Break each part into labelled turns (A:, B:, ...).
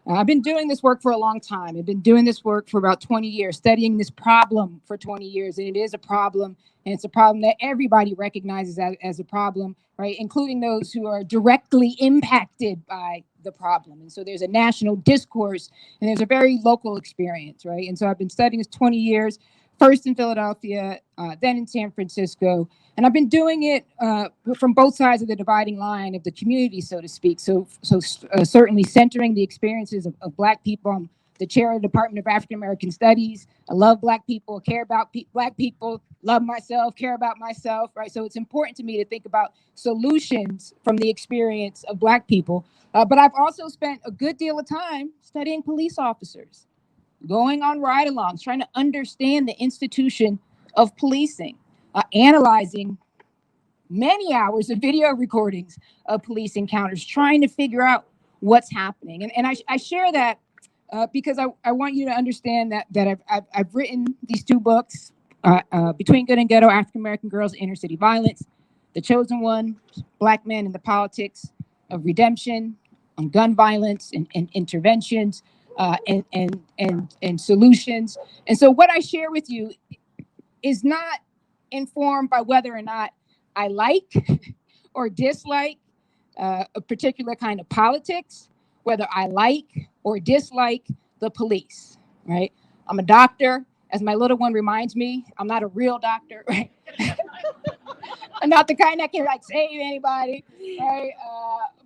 A: I've been doing this work for a long time. I've been doing this work for about 20 years, studying this problem for 20 years. And it is a problem. And it's a problem that everybody recognizes as a problem, right? Including those who are directly impacted by the problem. And so there's a national discourse and there's a very local experience, right? And so I've been studying this 20 years, first in Philadelphia, then in San Francisco. And I've been doing it from both sides of the dividing line of the community, so to speak. So certainly centering the experiences of Black people. I'm the chair of the Department of African American Studies. I love Black people, care about Black people, love myself, care about myself, right? So it's important to me to think about solutions from the experience of Black people. But I've also spent a good deal of time studying police officers, going on ride-alongs, trying to understand the institution of policing, analyzing many hours of video recordings of police encounters, trying to figure out what's happening. And I share that because I want you to understand that I've written these two books, Between Good and Ghetto, African American Girls, Inner City Violence, The Chosen One, Black Men in the Politics of Redemption, on gun violence and interventions and solutions. And so what I share with you is not informed by whether or not I like or dislike a particular kind of politics, whether I like or dislike the police, right? I'm a doctor. As my little one reminds me, I'm not a real doctor, right? I'm not the kind that can like save anybody, right?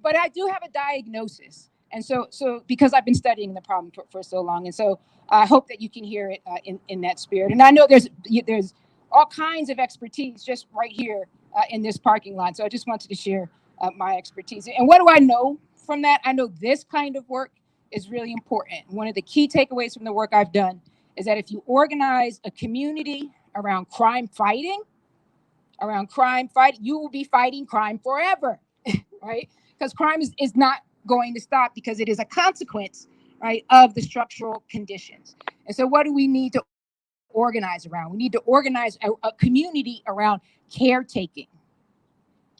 A: But I do have a diagnosis. And so because I've been studying the problem for so long. And so I hope that you can hear it in that spirit. And I know there's all kinds of expertise just right here in this parking lot. So I just wanted to share my expertise. And what do I know from that? I know this kind of work is really important. One of the key takeaways from the work I've done is that if you organize a community around crime fighting, you will be fighting crime forever, right? Because crime is not going to stop because it is a consequence, right, of the structural conditions. And so what do we need to organize around? We need to organize a community around caretaking.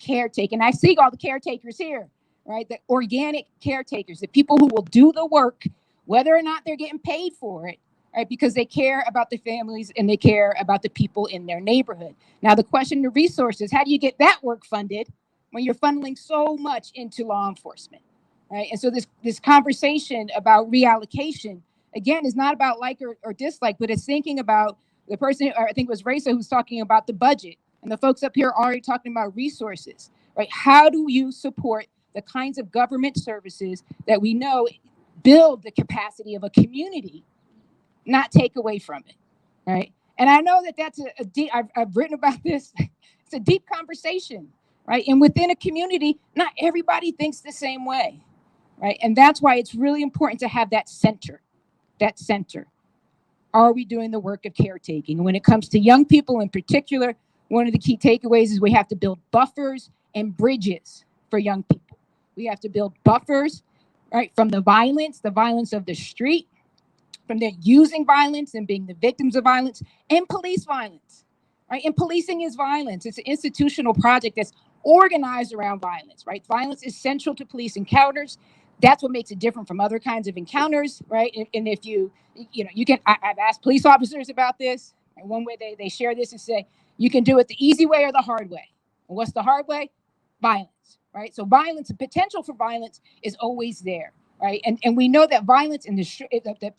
A: I see all the caretakers here, right? The organic caretakers, the people who will do the work, whether or not they're getting paid for it, right? Because they care about the families and they care about the people in their neighborhood. Now, the question of resources, how do you get that work funded when you're funneling so much into law enforcement, right? And so this conversation about reallocation, again, is not about like or dislike, but it's thinking about the person, or I think it was Raisa who's talking about the budget, and the folks up here are already talking about resources, right? How do you support the kinds of government services that we know build the capacity of a community, not take away from it, right? And I know that that's a deep, I've written about this, it's a deep conversation, right? And within a community, not everybody thinks the same way, right? And that's why it's really important to have that center. Are we doing the work of caretaking? And when it comes to young people in particular, one of the key takeaways is we have to build buffers and bridges for young people. We have to build buffers, right, from the violence of the street, from their using violence and being the victims of violence, and police violence, right? And policing is violence. It's an institutional project that's organized around violence, right? Violence is central to police encounters. That's what makes it different from other kinds of encounters, right? And if you can, I've asked police officers about this, and one way they share this is say, you can do it the easy way or the hard way. And what's the hard way? Violence, right? So violence, the potential for violence is always there, right? And we know that violence in that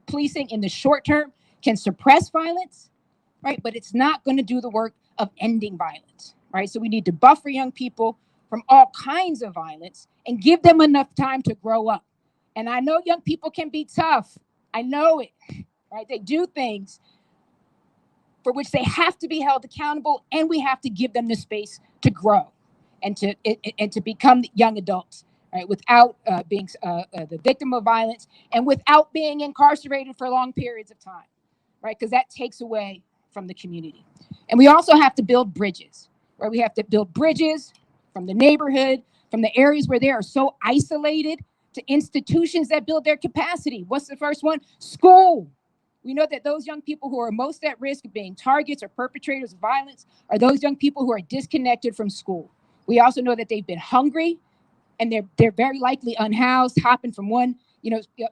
A: policing in the short term can suppress violence, right? But it's not going to do the work of ending violence, right? So we need to buffer young people from all kinds of violence and give them enough time to grow up. And I know young people can be tough. I know it, right? They do things for which they have to be held accountable, and we have to give them the space to grow and to become young adults, right? Without being the victim of violence and without being incarcerated for long periods of time, right? Because that takes away from the community. And we also have to build bridges, right? We have to build bridges from the neighborhood, from the areas where they are so isolated, to institutions that build their capacity. What's the first one? School. We know that those young people who are most at risk of being targets or perpetrators of violence are those young people who are disconnected from school. We also know that they've been hungry, and they're very likely unhoused, hopping from one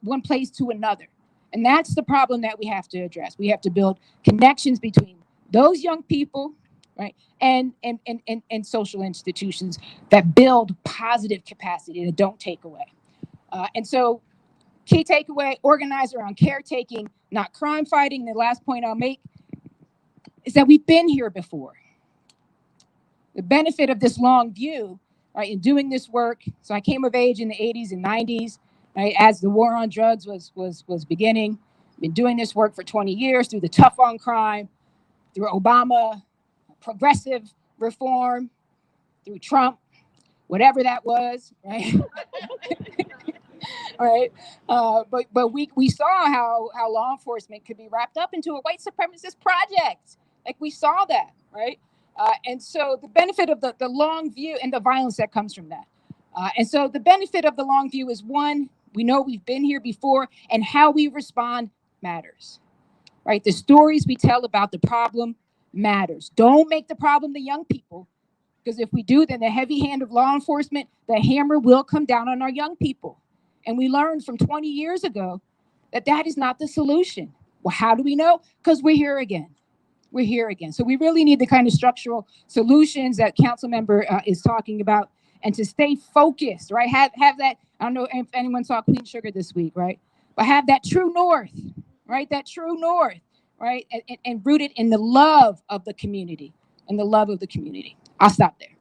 A: one place to another. And that's the problem that we have to address. We have to build connections between those young people, right, and social institutions that build positive capacity, that don't take away. And so key takeaway, organize around caretaking, not crime fighting. The last point I'll make is that we've been here before. The benefit of this long view, right, in doing this work. So I came of age in the 80s and 90s, right, as the war on drugs was beginning. Been doing this work for 20 years through the Tough on Crime, through Obama, progressive reform, through Trump, whatever that was, right? All right, but we saw how law enforcement could be wrapped up into a white supremacist project. Like, we saw that, right? And so the benefit of the long view and the violence that comes from that. And so the benefit of the long view is, one, we know we've been here before, and how we respond matters, right? The stories we tell about the problem matters. Don't make the problem the young people, because if we do, then the heavy hand of law enforcement, the hammer will come down on our young people. And we learned from 20 years ago that that is not the solution. Well, how do we know? Because we're here again. We're here again. So we really need the kind of structural solutions that council member is talking about, and to stay focused, right? Have that, I don't know if anyone saw Queen Sugar this week, right? But have that true north, right? That true north, right? And rooted in the love of the community, and the love of the community. I'll stop there.